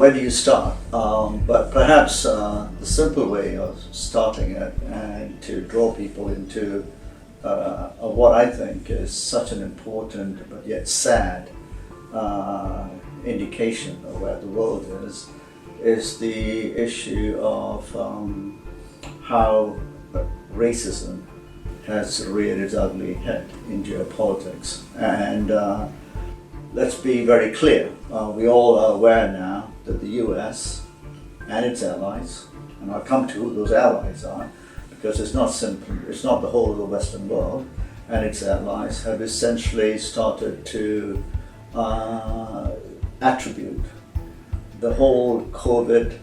where do you start? But perhaps the simple way of starting it and to draw people into what I think is such an important but yet sad indication of where the world is the issue of how racism has reared its ugly head in geopolitics. And let's be very clear, we all are aware now that the US and its allies, and I'll come to who those allies are, because it's not the whole of the Western world, and its allies have essentially started to attribute the whole COVID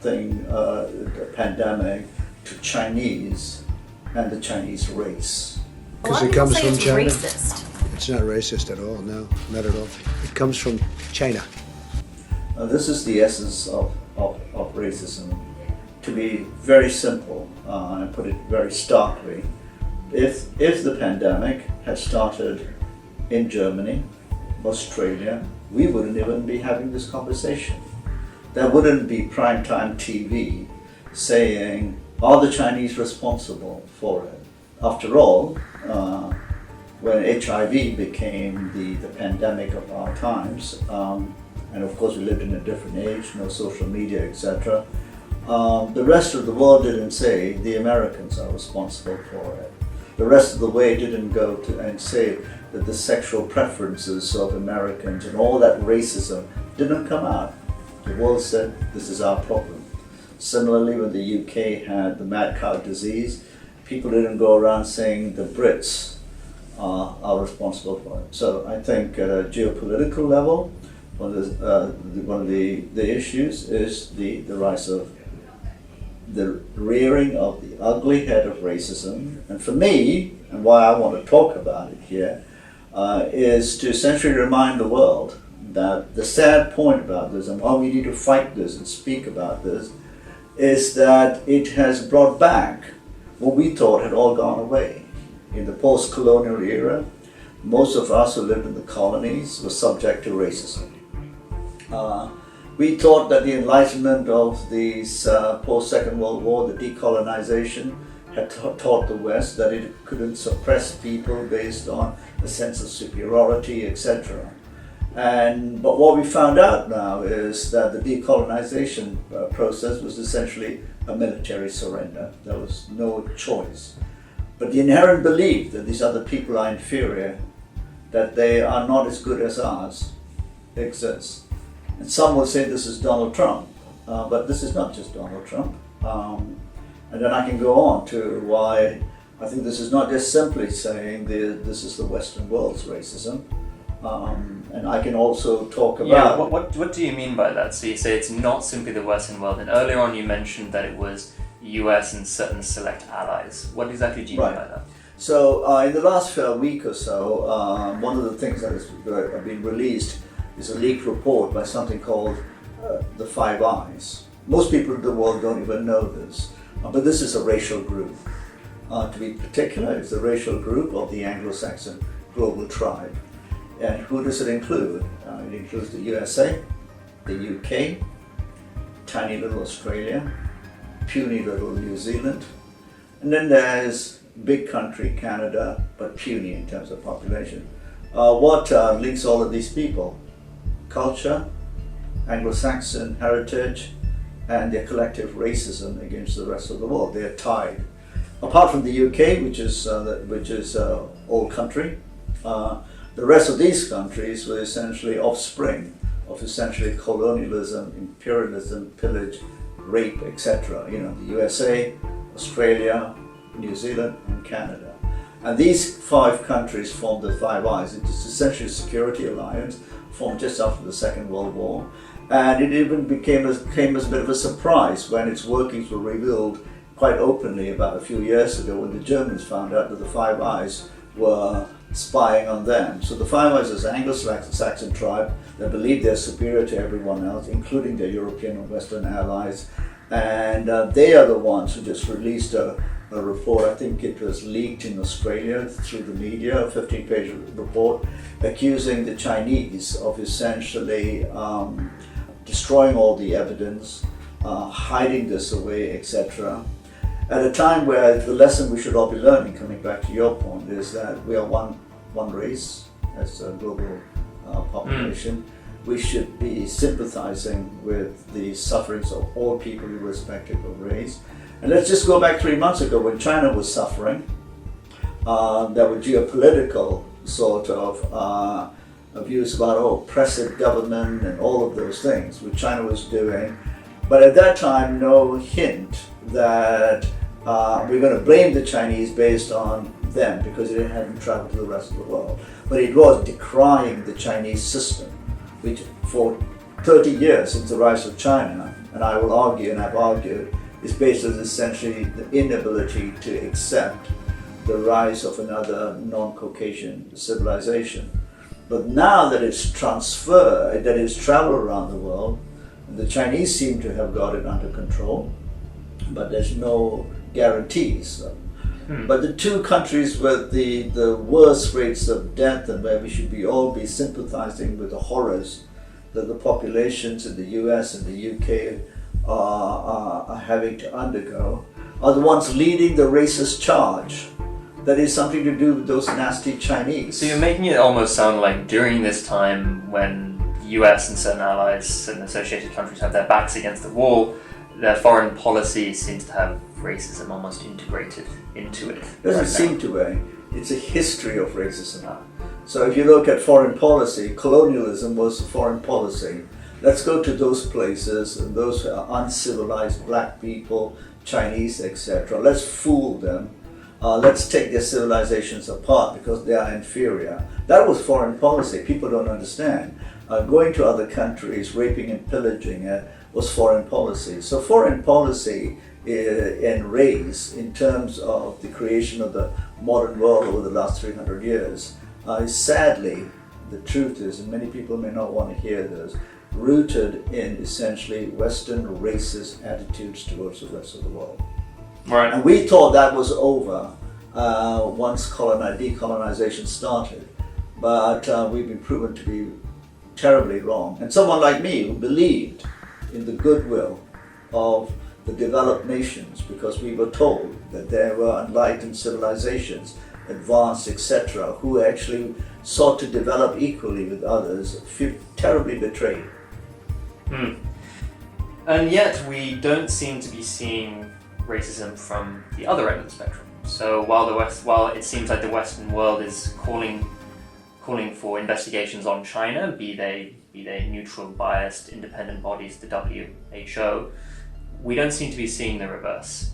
thing, the pandemic, to Chinese and the Chinese race. Because it comes from China. Racist. It's not racist at all, no, not at all. It comes from China. This is the essence of racism. To be very simple and put it very starkly, if the pandemic had started in Germany, Australia, we wouldn't even be having this conversation. There wouldn't be primetime TV saying, are the Chinese responsible for it? After all, when HIV became the pandemic of our times, and of course we lived in a different age, no social media, etc., the rest of the world didn't say the Americans are responsible for it. The rest of the way didn't go to and say that the sexual preferences of Americans and all that racism didn't come out. The world said, this is our problem. Similarly, when the UK had the mad cow disease, people didn't go around saying the Brits are responsible for it. So I think at a geopolitical level, one of the issues is the rise of the rearing of the ugly head of racism. And for me, and why I want to talk about it here, is to essentially remind the world that the sad point about this, and why we need to fight this and speak about this, is that it has brought back what we thought had all gone away. In the post-colonial era, most of us who lived in the colonies were subject to racism. We thought that the enlightenment of these post-Second World War, the decolonization, had taught the West that it couldn't suppress people based on a sense of superiority, etc. But what we found out now is that the decolonization process was essentially a military surrender. There was no choice. But the inherent belief that these other people are inferior, that they are not as good as ours, exists. And some will say this is Donald Trump, but this is not just Donald Trump. And then I can go on to why I think this is not just simply saying this is the Western world's racism. And I can also talk about... Yeah, what do you mean by that? So you say it's not simply the Western world, and earlier on you mentioned that it was US and certain select allies. What exactly do you mean by that? So in the last week or so, one of the things that has been released is a leaked report by something called the Five Eyes. Most people in the world don't even know this, but this is a racial group. To be particular, it's the racial group of the Anglo-Saxon global tribe. And who does it include? It includes the USA, the UK, tiny little Australia, puny little New Zealand, and then there's big country Canada, but puny in terms of population. What links all of these people? Culture, Anglo-Saxon heritage, and their collective racism against the rest of the world. They're tied. Apart from the UK, which is old country, the rest of these countries were essentially offspring of essentially colonialism, imperialism, pillage, rape, etc. You know, the USA, Australia, New Zealand, and Canada. And these five countries formed the Five Eyes. It is essentially a security alliance formed just after the Second World War. And it even came as a bit of a surprise when its workings were revealed quite openly about a few years ago when the Germans found out that the Five Eyes were spying on them. So the Five Eyes is an Anglo-Saxon tribe that believe they're superior to everyone else, including their European and Western allies. And they are the ones who just released a report, I think it was leaked in Australia through the media, a 15-page report, accusing the Chinese of essentially destroying all the evidence, hiding this away, etc. At a time where the lesson we should all be learning, coming back to your point, is that we are one race as a global population. We should be sympathizing with the sufferings of all people irrespective of race. And let's just go back 3 months ago when China was suffering. There were geopolitical sort of views about oppressive government and all of those things which China was doing. But at that time, no hint that we're going to blame the Chinese based on them because they hadn't traveled to the rest of the world. But it was decrying the Chinese system, which for 30 years since the rise of China, and I will argue and I've argued, is based on essentially the inability to accept the rise of another non-Caucasian civilization. But now that it's transferred, that it's traveled around the world, the Chinese seem to have got it under control, but there's no guarantees. But the two countries with the worst rates of death and where we should all be sympathizing with the horrors that the populations in the US and the UK are having to undergo are the ones leading the racist charge. That is something to do with those nasty Chinese. So you're making it almost sound like during this time when the US and certain allies and associated countries have their backs against the wall, their foreign policy seems to have racism almost integrated into it. It doesn't seem to be. It's a history of racism. So if you look at foreign policy, colonialism was foreign policy. Let's go to those places, and those uncivilized black people, Chinese, etc. Let's fool them. Let's take their civilizations apart because they are inferior. That was foreign policy. People don't understand. Going to other countries, raping and pillaging was foreign policy. So foreign policy and race, in terms of the creation of the modern world over the last 300 years, is sadly, the truth is, and many people may not want to hear this, rooted in essentially Western racist attitudes towards the rest of the world. Right. And we thought that was over once decolonization started, but we've been proven to be terribly wrong. And someone like me who believed in the goodwill of the developed nations, because we were told that there were enlightened civilizations, advanced, etc., who actually sought to develop equally with others, feel terribly betrayed. And yet we don't seem to be seeing racism from the other end of the spectrum. So while it seems like the Western world is calling for investigations on China, be they neutral, biased, independent bodies, the WHO, we don't seem to be seeing the reverse.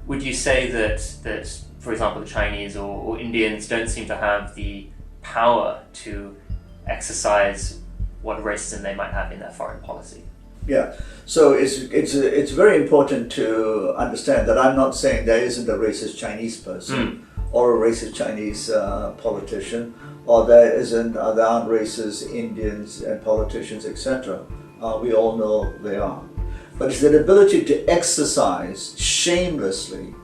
Would you say that for example, the Chinese or Indians don't seem to have the power to exercise what racism they might have in their foreign policy? Yeah, so it's very important to understand that I'm not saying there isn't a racist Chinese person or a racist Chinese politician, or there aren't racist Indians and politicians, etc. We all know they are. But it's the ability to exercise shamelessly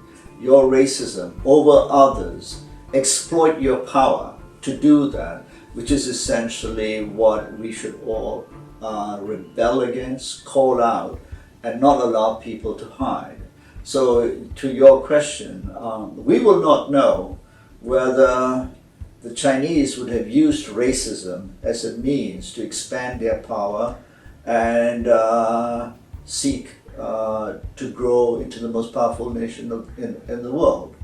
your racism over others, exploit your power to do that, which is essentially what we should all rebel against, call out, and not allow people to hide. So to your question, we will not know whether the Chinese would have used racism as a means to expand their power and seek to grow into the most powerful nation in the world.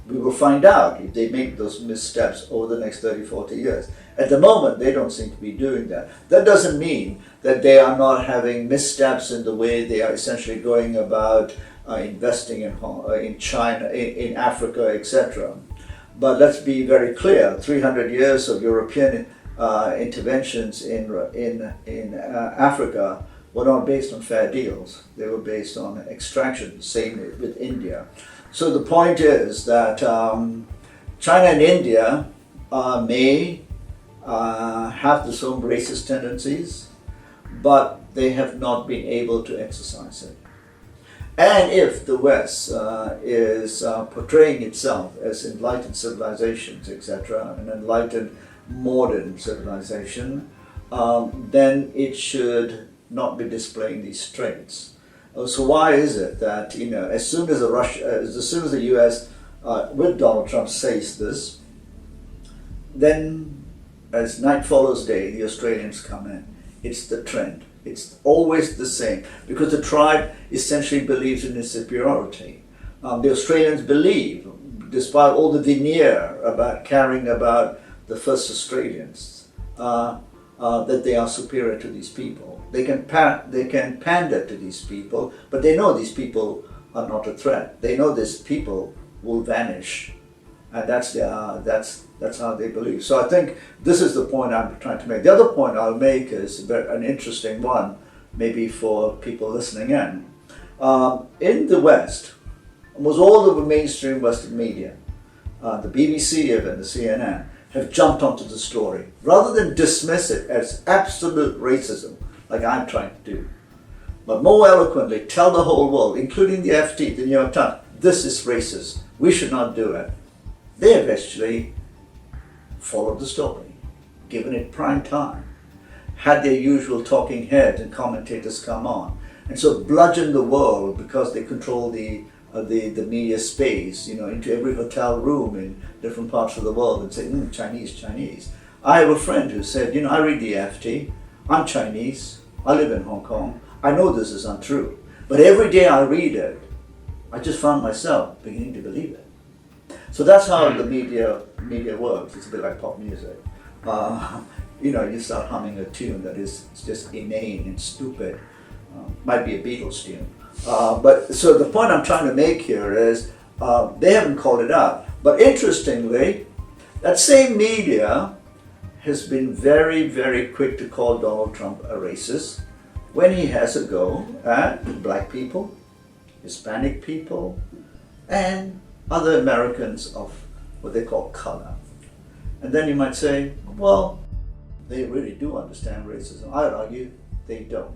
We will find out if they make those missteps over the next 30, 40 years. At the moment, they don't seem to be doing that. That doesn't mean that they are not having missteps in the way they are essentially going about investing in China, in Africa, etc. But let's be very clear, 300 years of European interventions in Africa were not based on fair deals. They were based on extraction, same with India. So the point is that China and India may have the same racist tendencies, but they have not been able to exercise it. And if the West is portraying itself as enlightened civilizations, etc., an enlightened modern civilization, then it should not be displaying these traits. So why is it that as soon as the U.S. With Donald Trump says this, then as night follows day, the Australians come in. It's the trend. It's always the same because the tribe essentially believes in its superiority. The Australians believe, despite all the veneer about caring about the first Australians, that they are superior to these people. They can pander to these people, but they know these people are not a threat. They know these people will vanish, and that's how they believe. So I think this is the point I'm trying to make. The other point I'll make is an interesting one, maybe for people listening in. In the West, almost all of the mainstream Western media, the BBC even, the CNN, have jumped onto the story rather than dismiss it as absolute racism, like I'm trying to do, but more eloquently tell the whole world, including the FT, the New York Times, this is racist. We should not do it. They have actually followed the story, given it prime time, had their usual talking heads and commentators come on, and so bludgeon the world because they control the media space, into every hotel room in different parts of the world and say, Chinese. I have a friend who said, I read the FT, I'm Chinese, I live in Hong Kong, I know this is untrue, but every day I read it, I just found myself beginning to believe it. So that's how the media works. It's a bit like pop music. You start humming a tune that is just inane and stupid. Might be a Beatles tune. But so the point I'm trying to make here is they haven't called it out. But interestingly, that same media has been very, very quick to call Donald Trump a racist when he has a go at black people, Hispanic people, and other Americans of what they call color. And then you might say, well, they really do understand racism. I would argue they don't.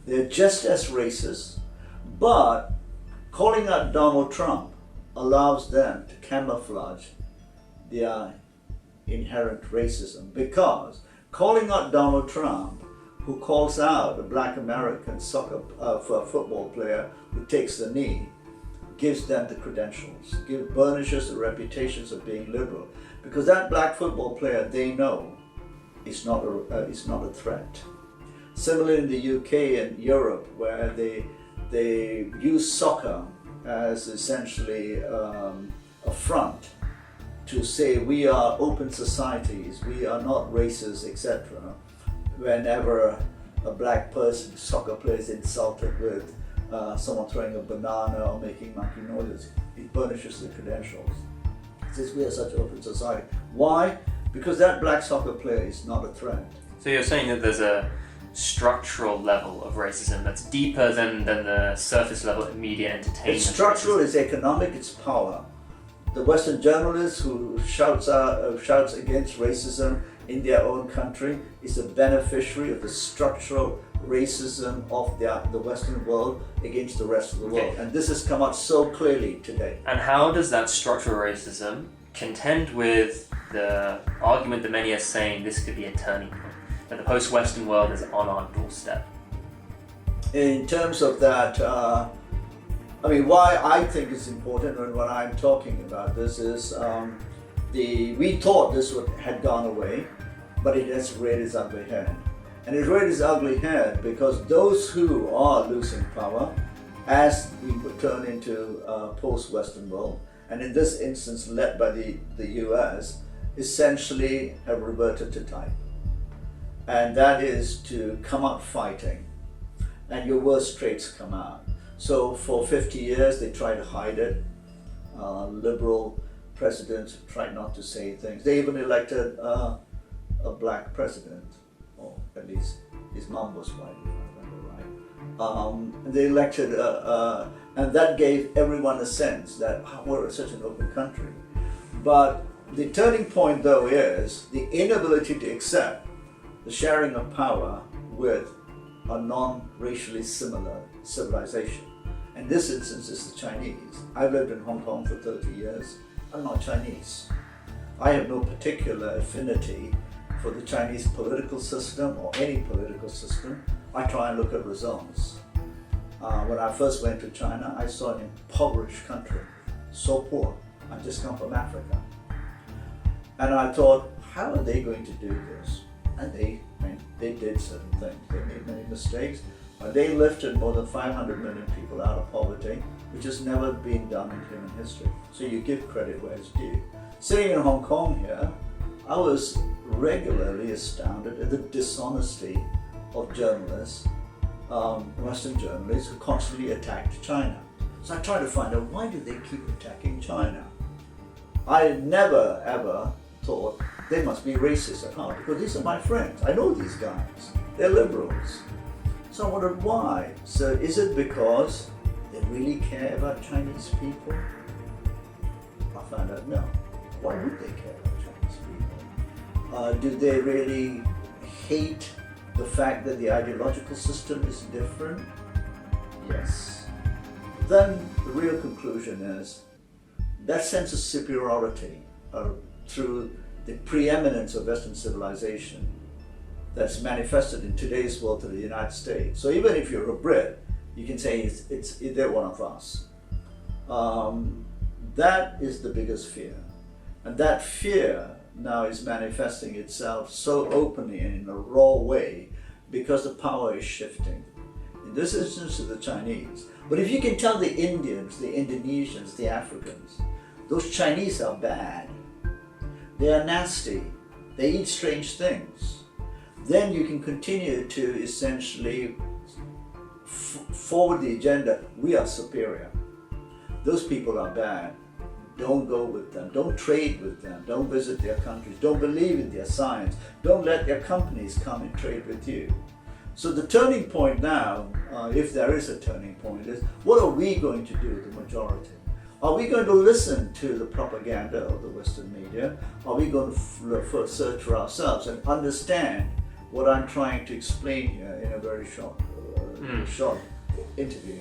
They're just as racist, but calling out Donald Trump allows them to camouflage their inherent racism, because calling out Donald Trump, who calls out a black American football player who takes the knee, gives them the credentials, burnishes the reputations of being liberal, because that black football player, they know, is not a threat. Similarly in the UK and Europe, where they use soccer as essentially a front to say we are open societies, we are not racist, etc. Whenever a black person, soccer player, is insulted with someone throwing a banana or making monkey noises, it burnishes the credentials. It says we are such an open society. Why? Because that black soccer player is not a threat. So you're saying that there's a structural level of racism that's deeper than the surface level of media entertainment. It's structural, it's economic, it's power. The Western journalist who shouts against racism in their own country is a beneficiary of the structural racism of the Western world against the rest of the world. And this has come out so clearly today. And how does that structural racism contend with the argument that many are saying this could be a turning point, that the post-Western world is on our doorstep? In terms of that, why I think it's important and what I'm talking about this is we thought this had gone away, but it has reared its ugly head. And it reared its ugly head because those who are losing power, as we turn into a post-Western world, and in this instance led by the US, essentially have reverted to type. And that is to come out fighting, and your worst traits come out. So for 50 years they tried to hide it. Liberal presidents tried not to say things. They even elected a black president, or at least his mom was white, if I remember right. They elected, and that gave everyone a sense that we're such an open country. But the turning point though is the inability to accept the sharing of power with a non-racially similar civilization. In this instance, it's the Chinese. I've lived in Hong Kong for 30 years. I'm not Chinese. I have no particular affinity for the Chinese political system or any political system. I try and look at results. When I first went to China, I saw an impoverished country, so poor. I just come from Africa. And I thought, how are they going to do this? And they did certain things. They made many mistakes. But they lifted more than 500 million people out of poverty, which has never been done in human history. So you give credit where it's due. Sitting in Hong Kong here, I was regularly astounded at the dishonesty of journalists, Western journalists, who constantly attacked China. So I tried to find out, why do they keep attacking China? I never ever thought they must be racist at heart, because these are my friends. I know these guys. They're liberals. So I wondered why. So is it because they really care about Chinese people? I found out no. Why would they care about Chinese people? Do they really hate the fact that the ideological system is different? Yes. Then the real conclusion is that sense of superiority through the preeminence of Western civilization that's manifested in today's world to the United States. So even if you're a Brit, you can say they're one of us. That is the biggest fear. And that fear now is manifesting itself so openly and in a raw way because the power is shifting. In this instance, to the Chinese. But if you can tell the Indians, the Indonesians, the Africans, those Chinese are bad, they are nasty, they eat strange things, then you can continue to essentially forward the agenda, we are superior. Those people are bad. Don't go with them, don't trade with them, don't visit their countries, don't believe in their science, don't let their companies come and trade with you. So the turning point now, if there is a turning point, is what are we going to do, the majority? Are we going to listen to the propaganda of the Western media? Are we going to search for ourselves and understand what I'm trying to explain here in a very short interview?